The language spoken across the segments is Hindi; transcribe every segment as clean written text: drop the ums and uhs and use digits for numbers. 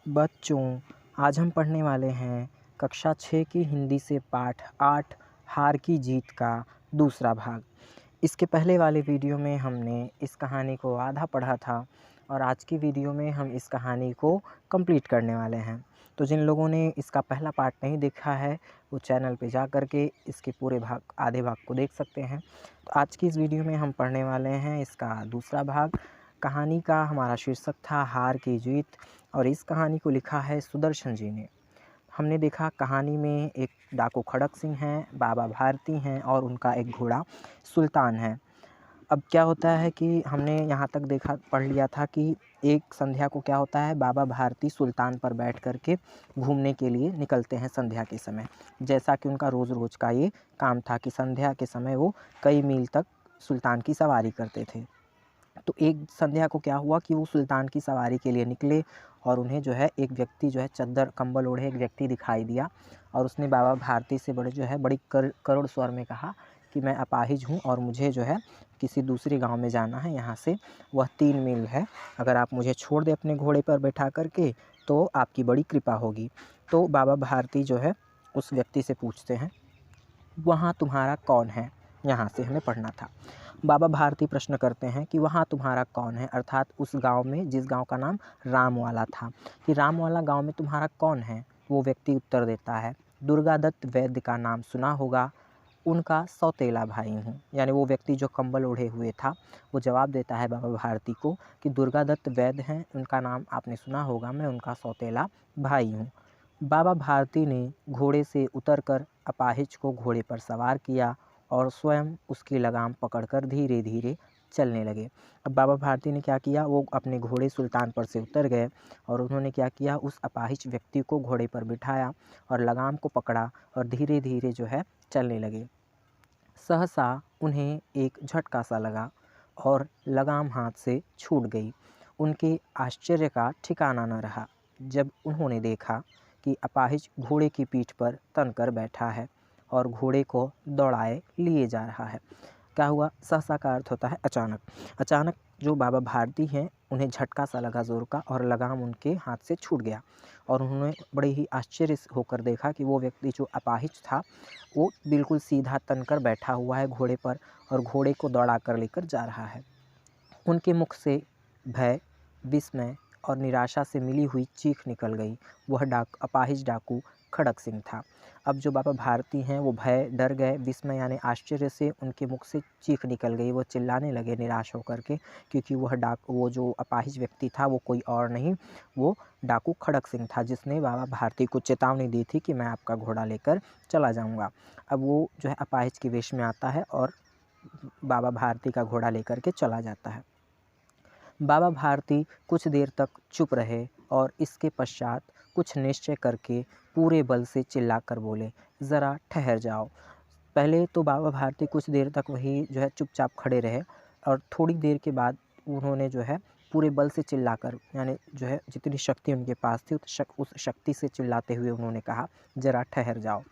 बच्चों, आज हम पढ़ने वाले हैं कक्षा 6 की हिंदी से पाठ 8 हार की जीत का दूसरा भाग। इसके पहले वाले वीडियो में हमने इस कहानी को आधा पढ़ा था और आज की वीडियो में हम इस कहानी को कंप्लीट करने वाले हैं। तो जिन लोगों ने इसका पहला पार्ट नहीं देखा है वो चैनल पे जा कर के इसके पूरे भाग आधे भाग को देख सकते हैं। तो आज की इस वीडियो में हम पढ़ने वाले हैं इसका दूसरा भाग। कहानी का हमारा शीर्षक था हार की जीत और इस कहानी को लिखा है सुदर्शन जी ने। हमने देखा कहानी में एक डाकू खड़क सिंह हैं, बाबा भारती हैं और उनका एक घोड़ा सुल्तान है। अब क्या होता है कि हमने यहाँ तक देखा पढ़ लिया था कि एक संध्या को क्या होता है, बाबा भारती सुल्तान पर बैठ कर के घूमने के लिए निकलते हैं संध्या के समय। जैसा कि उनका रोज़ का ये काम था कि संध्या के समय वो कई मील तक सुल्तान की सवारी करते थे। तो एक संध्या को क्या हुआ कि वो सुल्तान की सवारी के लिए निकले और उन्हें जो है एक व्यक्ति जो है चद्दर कंबल ओढ़े एक व्यक्ति दिखाई दिया और उसने बाबा भारती से बड़ी करुण स्वर में कहा कि मैं अपाहिज हूँ और मुझे जो है किसी दूसरे गांव में जाना है, यहाँ से वह 3 मील है, अगर आप मुझे छोड़ दें अपने घोड़े पर बैठा करके तो आपकी बड़ी कृपा होगी। तो बाबा भारती जो है उस व्यक्ति से पूछते हैं, वहाँ तुम्हारा कौन है? यहाँ से हमें पढ़ना था। बाबा भारती प्रश्न करते हैं कि वहाँ तुम्हारा कौन है, अर्थात उस गांव में जिस गांव का नाम रामवाला था, कि रामवाला गांव में तुम्हारा कौन है? वो व्यक्ति उत्तर देता है, दुर्गादत्त वैद्य का नाम सुना होगा, उनका सौतेला भाई हूँ। यानी वो व्यक्ति जो कंबल ओढ़े हुए था वो जवाब देता है बाबा भारती को कि दुर्गादत्त वैद्य हैं, उनका नाम आपने सुना होगा, मैं उनका सौतेला भाई हूँ। बाबा भारती ने घोड़े से उतरकर अपाहिज को घोड़े पर सवार किया और स्वयं उसकी लगाम पकड़कर धीरे धीरे चलने लगे। अब बाबा भारती ने क्या किया, वो अपने घोड़े सुल्तान पर से उतर गए और उन्होंने क्या किया, उस अपाहिज व्यक्ति को घोड़े पर बिठाया और लगाम को पकड़ा और धीरे धीरे जो है चलने लगे। सहसा उन्हें एक झटका सा लगा और लगाम हाथ से छूट गई। उनके आश्चर्य का ठिकाना न रहा जब उन्होंने देखा कि अपाहिज घोड़े की पीठ पर तनकर बैठा है और घोड़े को दौड़ाए लिए जा रहा है। क्या हुआ? सहसा का अर्थ होता है अचानक। अचानक जो बाबा भारती हैं उन्हें झटका सा लगा ज़ोर का और लगाम उनके हाथ से छूट गया और उन्होंने बड़े ही आश्चर्य से होकर देखा कि वो व्यक्ति जो अपाहिज था वो बिल्कुल सीधा तनकर बैठा हुआ है घोड़े पर और घोड़े को दौड़ा कर लेकर जा रहा है। उनके मुख से भय, विस्मय और निराशा से मिली हुई चीख निकल गई। वह अपाहिज डाकू खड़क सिंह था। अब जो बाबा भारती हैं वो भय, डर गए, विस्मय यानी आश्चर्य से उनके मुख से चीख निकल गई। वो चिल्लाने लगे निराश होकर के, क्योंकि वो जो अपाहिज व्यक्ति था वो कोई और नहीं, वो डाकू खड़क सिंह था, जिसने बाबा भारती को चेतावनी दी थी कि मैं आपका घोड़ा लेकर चला जाऊँगा। अब वो जो है अपाहिज के वेश में आता है और बाबा भारती का घोड़ा लेकर के चला जाता है। बाबा भारती कुछ देर तक चुप रहे और इसके पश्चात कुछ निश्चय करके पूरे बल से चिल्लाकर बोले, ज़रा ठहर जाओ। पहले तो बाबा भारती कुछ देर तक वही जो है चुपचाप खड़े रहे और थोड़ी देर के बाद उन्होंने जो है पूरे बल से चिल्लाकर, यानी जो है जितनी शक्ति उनके पास थी उस शक्ति से चिल्लाते हुए उन्होंने कहा, ज़रा ठहर जाओ।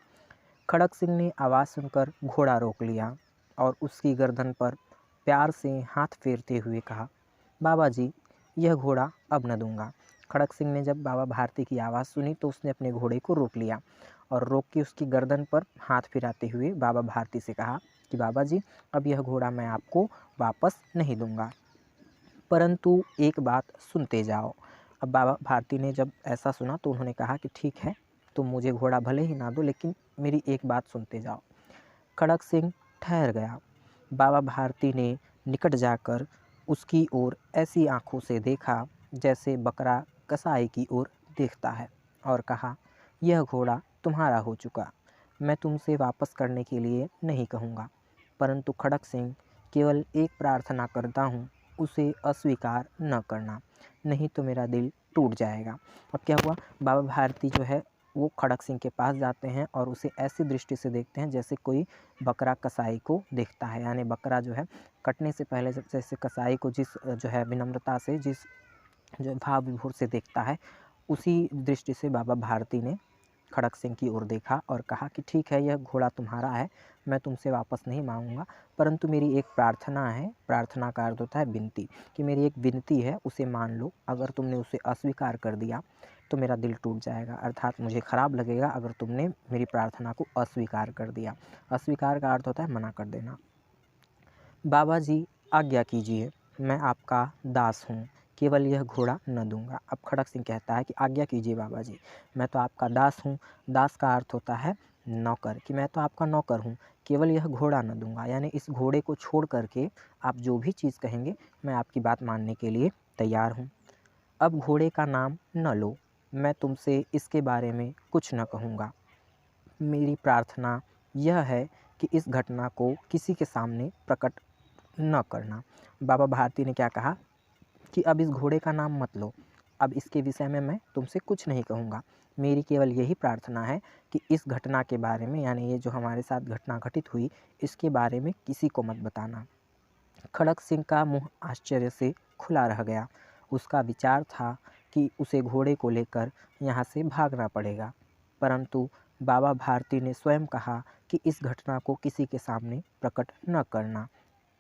खड़क सिंह ने आवाज़ सुनकर घोड़ा रोक लिया और उसकी गर्दन पर प्यार से हाथ फेरते हुए कहा, बाबा जी, यह घोड़ा अब न दूंगा। खड़क सिंह ने जब बाबा भारती की आवाज़ सुनी तो उसने अपने घोड़े को रोक लिया और रोक के उसकी गर्दन पर हाथ फिराते हुए बाबा भारती से कहा कि बाबा जी, अब यह घोड़ा मैं आपको वापस नहीं दूंगा, परंतु एक बात सुनते जाओ। अब बाबा भारती ने जब ऐसा सुना तो उन्होंने कहा कि ठीक है, तुम मुझे घोड़ा भले ही ना दो, लेकिन मेरी एक बात सुनते जाओ। खड़क सिंह ठहर गया। बाबा भारती ने निकट जाकर उसकी ओर ऐसी आंखों से देखा जैसे बकरा कसाई की ओर देखता है और कहा, यह घोड़ा तुम्हारा हो चुका, मैं तुमसे वापस करने के लिए नहीं कहूँगा, परंतु खड़क सिंह, केवल एक प्रार्थना करता हूँ, उसे अस्वीकार न करना, नहीं तो मेरा दिल टूट जाएगा। अब क्या हुआ, बाबा भारती जो है वो खड़क सिंह के पास जाते हैं और उसे ऐसी दृष्टि से देखते हैं जैसे कोई बकरा कसाई को देखता है, यानी बकरा जो है कटने से पहले जैसे कसाई को जिस जो है विनम्रता से, जिस जो भाव विभोर से देखता है, उसी दृष्टि से बाबा भारती ने खड़क सिंह की ओर देखा और कहा कि ठीक है, यह घोड़ा तुम्हारा है, मैं तुमसे वापस नहीं मांगूंगा, परंतु मेरी एक प्रार्थना है। प्रार्थना का अर्थ होता है विनती, कि मेरी एक विनती है, उसे मान लो। अगर तुमने उसे अस्वीकार कर दिया तो मेरा दिल टूट जाएगा, अर्थात मुझे ख़राब लगेगा अगर तुमने मेरी प्रार्थना को अस्वीकार कर दिया। अस्वीकार का अर्थ होता है मना कर देना। बाबा जी आज्ञा कीजिए, मैं आपका दास हूँ, केवल यह घोड़ा न दूंगा। अब खड़क सिंह कहता है कि आज्ञा कीजिए बाबा जी, मैं तो आपका दास हूँ। दास का अर्थ होता है नौकर, कि मैं तो आपका नौकर हूँ, केवल यह घोड़ा न दूंगा, यानी इस घोड़े को छोड़ करके आप जो भी चीज़ कहेंगे मैं आपकी बात मानने के लिए तैयार हूँ। अब घोड़े का नाम न लो, मैं तुमसे इसके बारे में कुछ न कहूँगा। मेरी प्रार्थना यह है कि इस घटना को किसी के सामने प्रकट न करना। बाबा भारती ने क्या कहा कि अब इस घोड़े का नाम मत लो, अब इसके विषय में मैं तुमसे कुछ नहीं कहूँगा। मेरी केवल यही प्रार्थना है कि इस घटना के बारे में, यानी ये जो हमारे साथ घटना घटित हुई, इसके बारे में किसी को मत बताना। खड़क सिंह का मुंह आश्चर्य से खुला रह गया। उसका विचार था कि उसे घोड़े को लेकर यहाँ से भागना पड़ेगा, परंतु बाबा भारती ने स्वयं कहा कि इस घटना को किसी के सामने प्रकट न करना।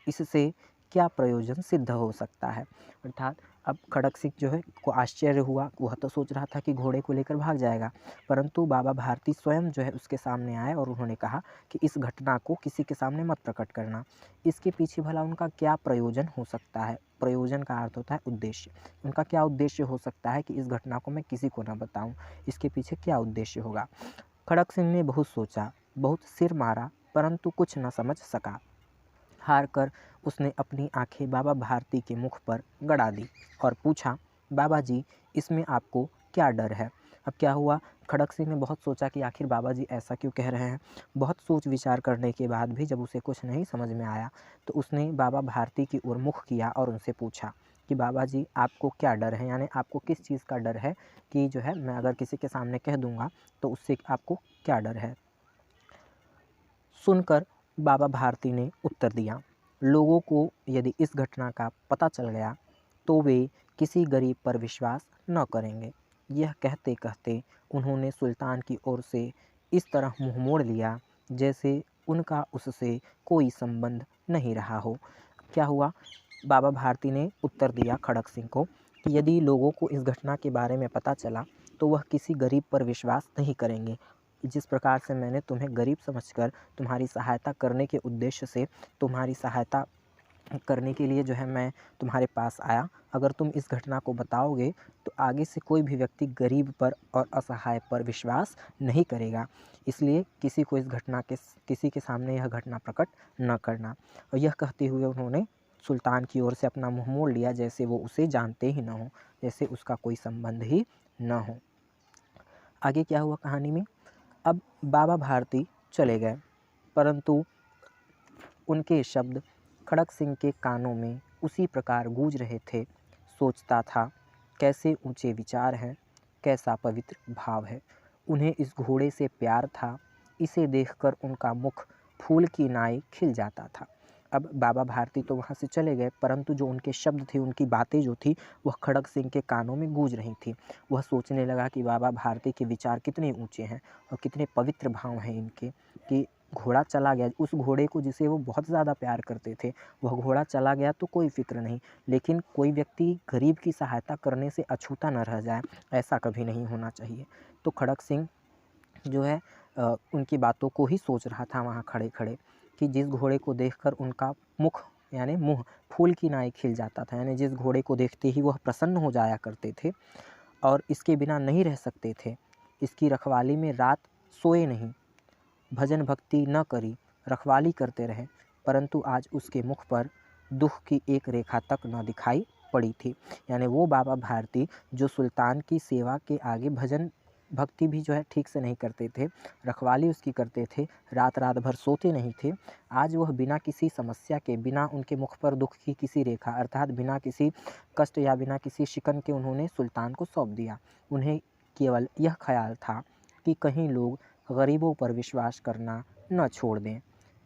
इससे क्या प्रयोजन सिद्ध हो सकता है। अर्थात अब खड़क सिंह जो है को आश्चर्य हुआ, वह तो सोच रहा था कि घोड़े को लेकर भाग जाएगा, परंतु बाबा भारती स्वयं जो है उसके सामने आए और उन्होंने कहा कि इस घटना को किसी के सामने मत प्रकट करना। इसके पीछे भला उनका क्या प्रयोजन हो सकता है। प्रयोजन का अर्थ होता है उद्देश्य। उनका क्या उद्देश्य हो सकता है कि इस घटना को मैं किसी को न बताऊं, इसके पीछे क्या उद्देश्य होगा। खड़क सिंह ने बहुत सोचा, बहुत सिर मारा, परंतु कुछ न समझ सका। हार कर उसने अपनी आंखें बाबा भारती के मुख पर गड़ा दी और पूछा, बाबा जी इसमें आपको क्या डर है। अब क्या हुआ, खड़क सिंह ने बहुत सोचा कि आखिर बाबा जी ऐसा क्यों कह रहे हैं। बहुत सोच विचार करने के बाद भी जब उसे कुछ नहीं समझ में आया तो उसने बाबा भारती की ओर मुख किया और उनसे पूछा कि बाबा जी आपको क्या डर है, यानी आपको किस चीज़ का डर है कि जो है मैं अगर किसी के सामने कह दूंगा तो उससे आपको क्या डर है। सुनकर बाबा भारती ने उत्तर दिया, लोगों को यदि इस घटना का पता चल गया तो वे किसी गरीब पर विश्वास न करेंगे। यह कहते कहते उन्होंने सुल्तान की ओर से इस तरह मुंह मोड़ लिया जैसे उनका उससे कोई संबंध नहीं रहा हो। क्या हुआ, बाबा भारती ने उत्तर दिया खड़क सिंह को कि यदि लोगों को इस घटना के बारे में पता चला तो वह किसी गरीब पर विश्वास नहीं करेंगे। जिस प्रकार से मैंने तुम्हें गरीब समझकर तुम्हारी सहायता करने के उद्देश्य से तुम्हारी सहायता करने के लिए जो है मैं तुम्हारे पास आया, अगर तुम इस घटना को बताओगे तो आगे से कोई भी व्यक्ति गरीब पर और असहाय पर विश्वास नहीं करेगा। इसलिए किसी को इस घटना के किसी के सामने यह घटना प्रकट न करना। और यह कहते हुए उन्होंने सुल्तान की ओर से अपना मुंह मोड़ लिया जैसे वो उसे जानते ही न हो, जैसे उसका कोई संबंध ही न हो। आगे क्या हुआ कहानी में, अब बाबा भारती चले गए, परंतु उनके शब्द खड़क सिंह के कानों में उसी प्रकार गूंज रहे थे। सोचता था, कैसे ऊंचे विचार हैं, कैसा पवित्र भाव है। उन्हें इस घोड़े से प्यार था, इसे देखकर उनका मुख फूल की नाई खिल जाता था। अब बाबा भारती तो वहाँ से चले गए, परंतु जो उनके शब्द थे, उनकी बातें जो थी, वह खड़क सिंह के कानों में गूंज रही थी। वह सोचने लगा कि बाबा भारती के विचार कितने ऊंचे हैं और कितने पवित्र भाव हैं इनके, कि घोड़ा चला गया, उस घोड़े को जिसे वो बहुत ज़्यादा प्यार करते थे, वह घोड़ा चला गया तो कोई फिक्र नहीं, लेकिन कोई व्यक्ति गरीब की सहायता करने से अछूता न रह जाए, ऐसा कभी नहीं होना चाहिए। तो खड़क सिंह जो है उनकी बातों को ही सोच रहा था वहाँ खड़े खड़े, कि जिस घोड़े को देखकर उनका मुख यानी मुँह फूल की नाई खिल जाता था, यानी जिस घोड़े को देखते ही वह प्रसन्न हो जाया करते थे और इसके बिना नहीं रह सकते थे। इसकी रखवाली में रात सोए नहीं, भजन भक्ति न करी, रखवाली करते रहे, परंतु आज उसके मुख पर दुख की एक रेखा तक न दिखाई पड़ी थी। यानी वो बाबा भारती जो सुल्तान की सेवा के आगे भजन भक्ति भी जो है ठीक से नहीं करते थे, रखवाली उसकी करते थे, रात रात भर सोते नहीं थे, आज वह बिना किसी समस्या के, बिना उनके मुख पर दुख की किसी रेखा, अर्थात बिना किसी कष्ट या बिना किसी शिकन के उन्होंने सुल्तान को सौंप दिया। उन्हें केवल यह ख्याल था कि कहीं लोग गरीबों पर विश्वास करना न छोड़ दें।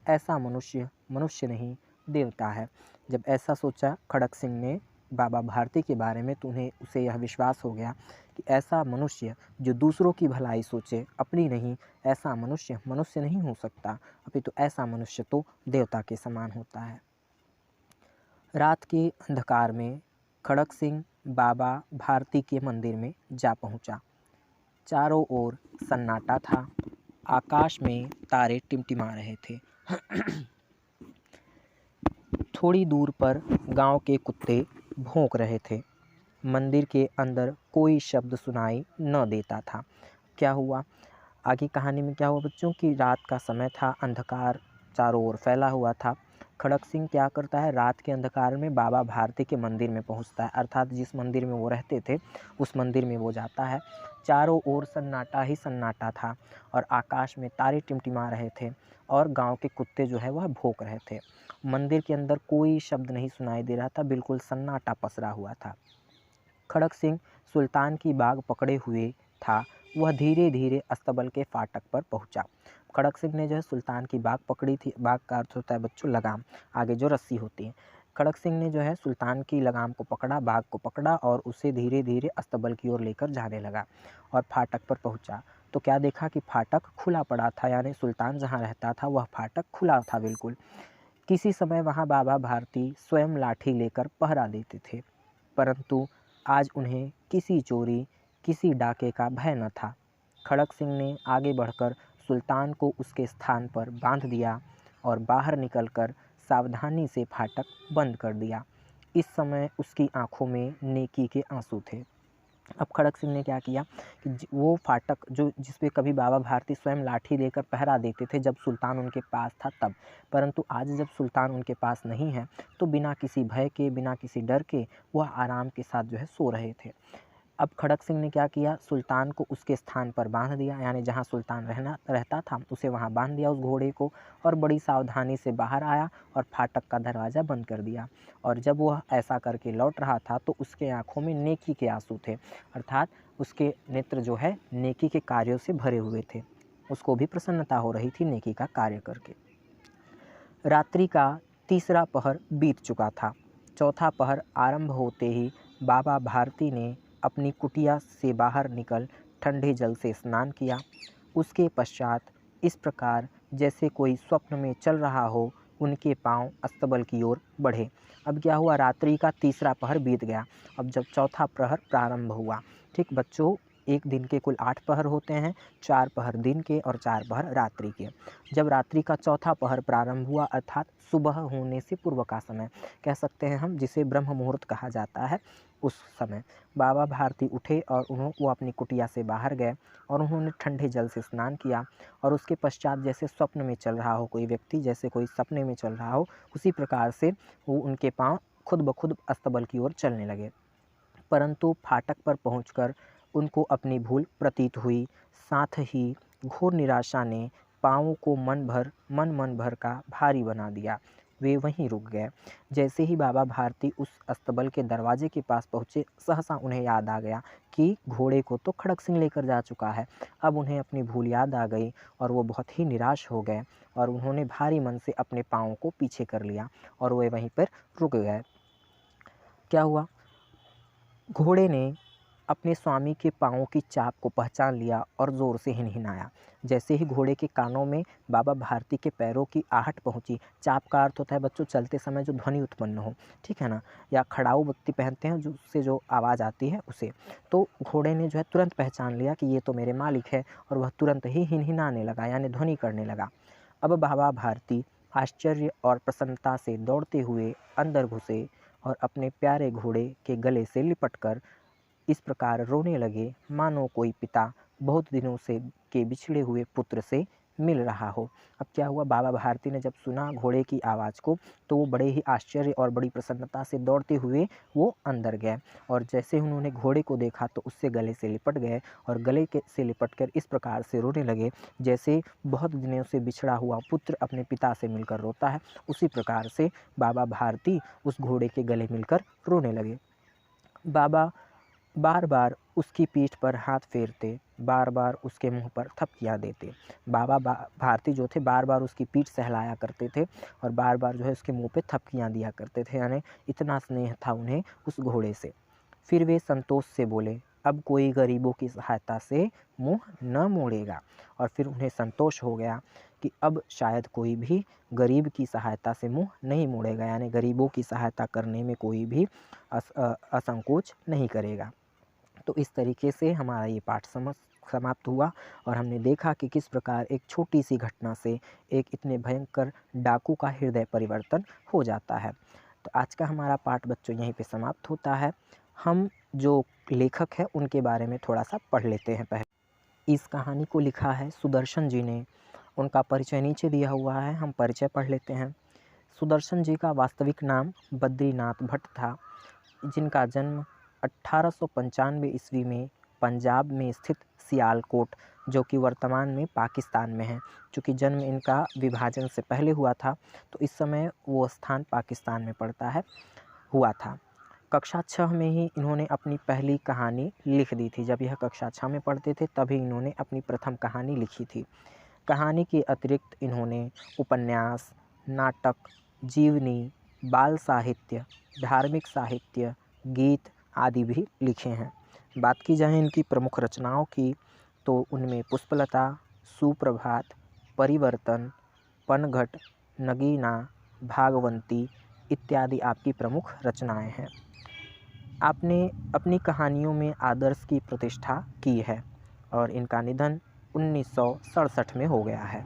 ऐसा मनुष्य मनुष्य नहीं देवता है। जब ऐसा सोचा खड़क सिंह ने बाबा भारती के बारे में, तो उसे यह विश्वास हो गया कि ऐसा मनुष्य जो दूसरों की भलाई सोचे, अपनी नहीं, ऐसा मनुष्य मनुष्य नहीं हो सकता, अपितु ऐसा मनुष्य तो देवता के समान होता है। रात के अंधकार में खड़क सिंह बाबा भारती के मंदिर में जा पहुंचा। चारों ओर सन्नाटा था, आकाश में तारे टिमटिमा रहे थे। थोड़ी दूर पर गांव के कुत्ते भौंक रहे थे। मंदिर के अंदर कोई शब्द सुनाई न देता था। क्या हुआ आगे कहानी में, क्या हुआ बच्चों की रात का समय था, अंधकार चारों ओर फैला हुआ था। खड़क सिंह क्या करता है, रात के अंधकार में बाबा भारती के मंदिर में पहुंचता है, अर्थात जिस मंदिर में वो रहते थे उस मंदिर में वो जाता है। चारों ओर सन्नाटा ही सन्नाटा था और आकाश में तारे टिमटिमा रहे थे और गांव के कुत्ते जो है वह भौंक रहे थे। मंदिर के अंदर कोई शब्द नहीं सुनाई दे रहा था, बिल्कुल सन्नाटा पसरा हुआ था। खड़क सिंह सुल्तान की बाग पकड़े हुए था। वह धीरे धीरे अस्तबल के फाटक पर पहुंचा। खड़क सिंह ने जो है सुल्तान की बाग पकड़ी थी। बाग का अर्थ होता है बच्चों लगाम, आगे जो रस्सी होती है। खड़क सिंह ने जो है सुल्तान की लगाम को पकड़ा, बाग को पकड़ा और उसे धीरे धीरे अस्तबल की ओर लेकर जाने लगा और फाटक पर पहुंचा तो क्या देखा कि फाटक खुला पड़ा था, यानी सुल्तान जहाँ रहता था वह फाटक खुला था बिल्कुल। किसी समय वहाँ बाबा भारती स्वयं लाठी लेकर पहरा देते थे, परंतु आज उन्हें किसी चोरी, किसी डाके का भय न था। खड़क सिंह ने आगे बढ़कर सुल्तान को उसके स्थान पर बांध दिया और बाहर निकलकर सावधानी से फाटक बंद कर दिया। इस समय उसकी आंखों में नेकी के आंसू थे। अब खड़क सिंह ने क्या किया कि वो फाटक जो जिस पे कभी बाबा भारती स्वयं लाठी लेकर पहरा देते थे जब सुल्तान उनके पास था तब, परंतु आज जब सुल्तान उनके पास नहीं है तो बिना किसी भय के, बिना किसी डर के वह आराम के साथ जो है सो रहे थे। अब खड़क सिंह ने क्या किया, सुल्तान को उसके स्थान पर बांध दिया, यानी जहाँ सुल्तान रहता था उसे वहाँ बांध दिया उस घोड़े को, और बड़ी सावधानी से बाहर आया और फाटक का दरवाज़ा बंद कर दिया। और जब वह ऐसा करके लौट रहा था तो उसके आंखों में नेकी के आंसू थे, अर्थात उसके नेत्र जो है नेकी के कार्यों से भरे हुए थे। उसको भी प्रसन्नता हो रही थी नेकी का कार्य करके। रात्रि का तीसरा पहर बीत चुका था। चौथा पहर आरंभ होते ही बाबा भारती ने अपनी कुटिया से बाहर निकल ठंडे जल से स्नान किया। उसके पश्चात इस प्रकार जैसे कोई स्वप्न में चल रहा हो उनके पांव अस्तबल की ओर बढ़े। अब क्या हुआ, रात्रि का तीसरा पहर बीत गया। अब जब चौथा प्रहर प्रारंभ हुआ, ठीक बच्चों, एक दिन के कुल 8 पहर होते हैं, 4 पहर दिन के और 4 पहर रात्रि के। जब रात्रि का चौथा पहर प्रारंभ हुआ अर्थात सुबह होने से पूर्व का समय कह सकते हैं हम, जिसे ब्रह्म मुहूर्त कहा जाता है, उस समय बाबा भारती उठे और वो अपनी कुटिया से बाहर गए और उन्होंने ठंडे जल से स्नान किया। और उसके पश्चात जैसे स्वप्न में चल रहा हो कोई व्यक्ति, जैसे कोई सपने में चल रहा हो, उसी प्रकार से वो उनके पांव खुद ब खुद अस्तबल की ओर चलने लगे। परंतु फाटक पर पहुंचकर उनको अपनी भूल प्रतीत हुई। साथ ही घोर निराशा ने पाँवों को मन भर का भारी बना दिया। वे वहीं रुक गए। जैसे ही बाबा भारती उस अस्तबल के दरवाजे के पास पहुँचे, सहसा उन्हें याद आ गया कि घोड़े को तो खड़क सिंह लेकर जा चुका है। अब उन्हें अपनी भूल याद आ गई और वो बहुत ही निराश हो गए और उन्होंने भारी मन से अपने पाँवों को पीछे कर लिया और वे वहीं पर रुक गए। क्या हुआ, घोड़े ने अपने स्वामी के पाँवों की चाप को पहचान लिया और ज़ोर से हिनहिनाया। जैसे ही घोड़े के कानों में बाबा भारती के पैरों की आहट पहुंची, चाप का अर्थ होता है बच्चों चलते समय जो ध्वनि उत्पन्न हो, ठीक है ना, या खड़ाऊ व्यक्ति पहनते हैं जो उससे जो आवाज़ आती है उसे, तो घोड़े ने जो है तुरंत पहचान लिया कि ये तो मेरे मालिक है और वह तुरंत ही हिनहिनाने लगा, यानी ध्वनि करने लगा। अब बाबा भारती आश्चर्य और प्रसन्नता से दौड़ते हुए अंदर घुसे और अपने प्यारे घोड़े के गले से लिपटकर इस प्रकार रोने लगे मानो कोई पिता बहुत दिनों से के बिछड़े हुए पुत्र से मिल रहा हो। अब क्या हुआ, बाबा भारती ने जब सुना घोड़े की आवाज़ को तो वो बड़े ही आश्चर्य और बड़ी प्रसन्नता से दौड़ते हुए वो अंदर गए और जैसे उन्होंने घोड़े को देखा तो उससे गले से लिपट गए और गले के से लिपटकर इस प्रकार से रोने लगे जैसे बहुत दिनों से बिछड़ा हुआ पुत्र अपने पिता से मिलकर रोता है, उसी प्रकार से बाबा भारती उस घोड़े के गले मिलकर रोने लगे। बाबा बार बार उसकी पीठ पर हाथ फेरते, बार बार उसके मुंह पर थपकियां देते। बाबा भारती जो थे बार बार उसकी पीठ सहलाया करते थे और बार बार जो है उसके मुंह पे थपकियां दिया करते थे, यानी इतना स्नेह था उन्हें उस घोड़े से। फिर वे संतोष से बोले, अब कोई गरीबों की सहायता से मुँह न मोड़ेगा। और फिर उन्हें संतोष हो गया कि अब शायद कोई भी गरीब की सहायता से मुँह नहीं मोड़ेगा, यानी गरीबों की सहायता करने में कोई भी असंकोच नहीं करेगा। तो इस तरीके से हमारा ये पाठ समाप्त हुआ और हमने देखा कि किस प्रकार एक छोटी सी घटना से एक इतने भयंकर डाकू का हृदय परिवर्तन हो जाता है। तो आज का हमारा पाठ बच्चों यहीं पे समाप्त होता है। हम जो लेखक हैं उनके बारे में थोड़ा सा पढ़ लेते हैं। पहले इस कहानी को लिखा है सुदर्शन जी ने। उनका परिचय नीचे दिया हुआ है, हम परिचय पढ़ लेते हैं। सुदर्शन जी का वास्तविक नाम बद्रीनाथ भट्ट था, जिनका जन्म 1895 ईस्वी में पंजाब में स्थित सियालकोट, जो कि वर्तमान में पाकिस्तान में है। चूँकि जन्म इनका विभाजन से पहले हुआ था, तो इस समय वो स्थान पाकिस्तान में पड़ता है, हुआ था। कक्षा 6 में ही इन्होंने अपनी पहली कहानी लिख दी थी। जब यह कक्षा 6 में पढ़ते थे तभी इन्होंने अपनी प्रथम कहानी लिखी थी। कहानी के अतिरिक्त इन्होंने उपन्यास, नाटक, जीवनी, बाल साहित्य, धार्मिक साहित्य, गीत आदि भी लिखे हैं। बात की जाए इनकी प्रमुख रचनाओं की, तो उनमें पुष्पलता, सुप्रभात, परिवर्तन, पनघट, नगीना, भागवंती इत्यादि आपकी प्रमुख रचनाएं हैं। आपने अपनी कहानियों में आदर्श की प्रतिष्ठा की है और इनका निधन 1967 में हो गया है।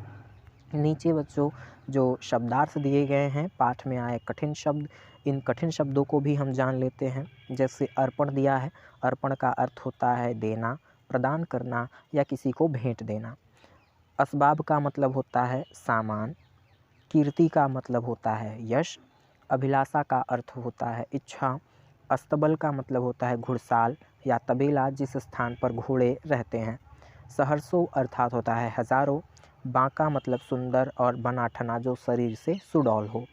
नीचे बच्चों जो शब्दार्थ दिए गए हैं, पाठ में आए कठिन शब्द, इन कठिन शब्दों को भी हम जान लेते हैं। जैसे अर्पण दिया है, अर्पण का अर्थ होता है देना, प्रदान करना या किसी को भेंट देना। असबाब का मतलब होता है सामान। कीर्ति का मतलब होता है यश। अभिलाषा का अर्थ होता है इच्छा। अस्तबल का मतलब होता है घुड़साल या तबेला, जिस स्थान पर घोड़े रहते हैं। सहर्षों अर्थात होता है हजारों। बांका मतलब सुंदर और बनाठना, जो शरीर से सुडौल हो।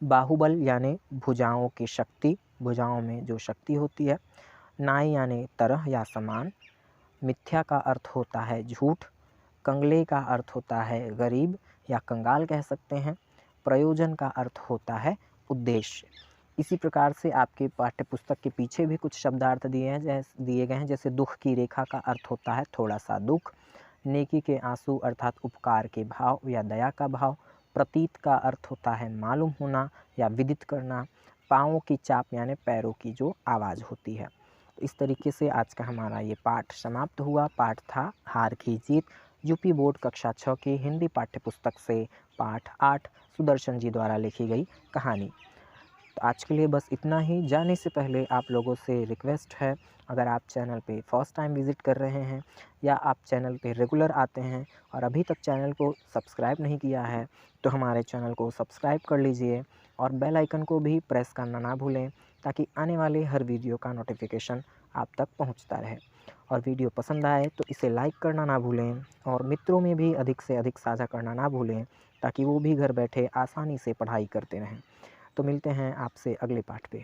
बाहुबल यानी भुजाओं की शक्ति, भुजाओं में जो शक्ति होती है। नाई यानी तरह या समान। मिथ्या का अर्थ होता है झूठ। कंगले का अर्थ होता है गरीब या कंगाल कह सकते हैं। प्रयोजन का अर्थ होता है उद्देश्य। इसी प्रकार से आपके पाठ्य पुस्तक के पीछे भी कुछ शब्दार्थ दिए गए हैं। जैसे दुख की रेखा का अर्थ होता है थोड़ा सा दुख। नेकी के आंसू अर्थात उपकार के भाव या दया का भाव। प्रतीत का अर्थ होता है मालूम होना या विदित करना। पाँवों की चाप यानी पैरों की जो आवाज़ होती है। तो इस तरीके से आज का हमारा ये पाठ समाप्त हुआ। पाठ था हार की जीत, यूपी बोर्ड कक्षा 6 की हिंदी पाठ्य पुस्तक से पाठ 8 सुदर्शन जी द्वारा लिखी गई कहानी। तो आज के लिए बस इतना ही। जाने से पहले आप लोगों से रिक्वेस्ट है, अगर आप चैनल पे फर्स्ट टाइम विज़िट कर रहे हैं या आप चैनल पे रेगुलर आते हैं और अभी तक चैनल को सब्सक्राइब नहीं किया है, तो हमारे चैनल को सब्सक्राइब कर लीजिए और बेल आइकन को भी प्रेस करना ना भूलें, ताकि आने वाले हर वीडियो का नोटिफिकेशन आप तक पहुंचता रहे। और वीडियो पसंद आए तो इसे लाइक करना ना भूलें और मित्रों में भी अधिक से अधिक साझा करना ना भूलें, ताकि वो भी घर बैठे आसानी से पढ़ाई करते रहें। तो मिलते हैं आपसे अगले पाठ पे।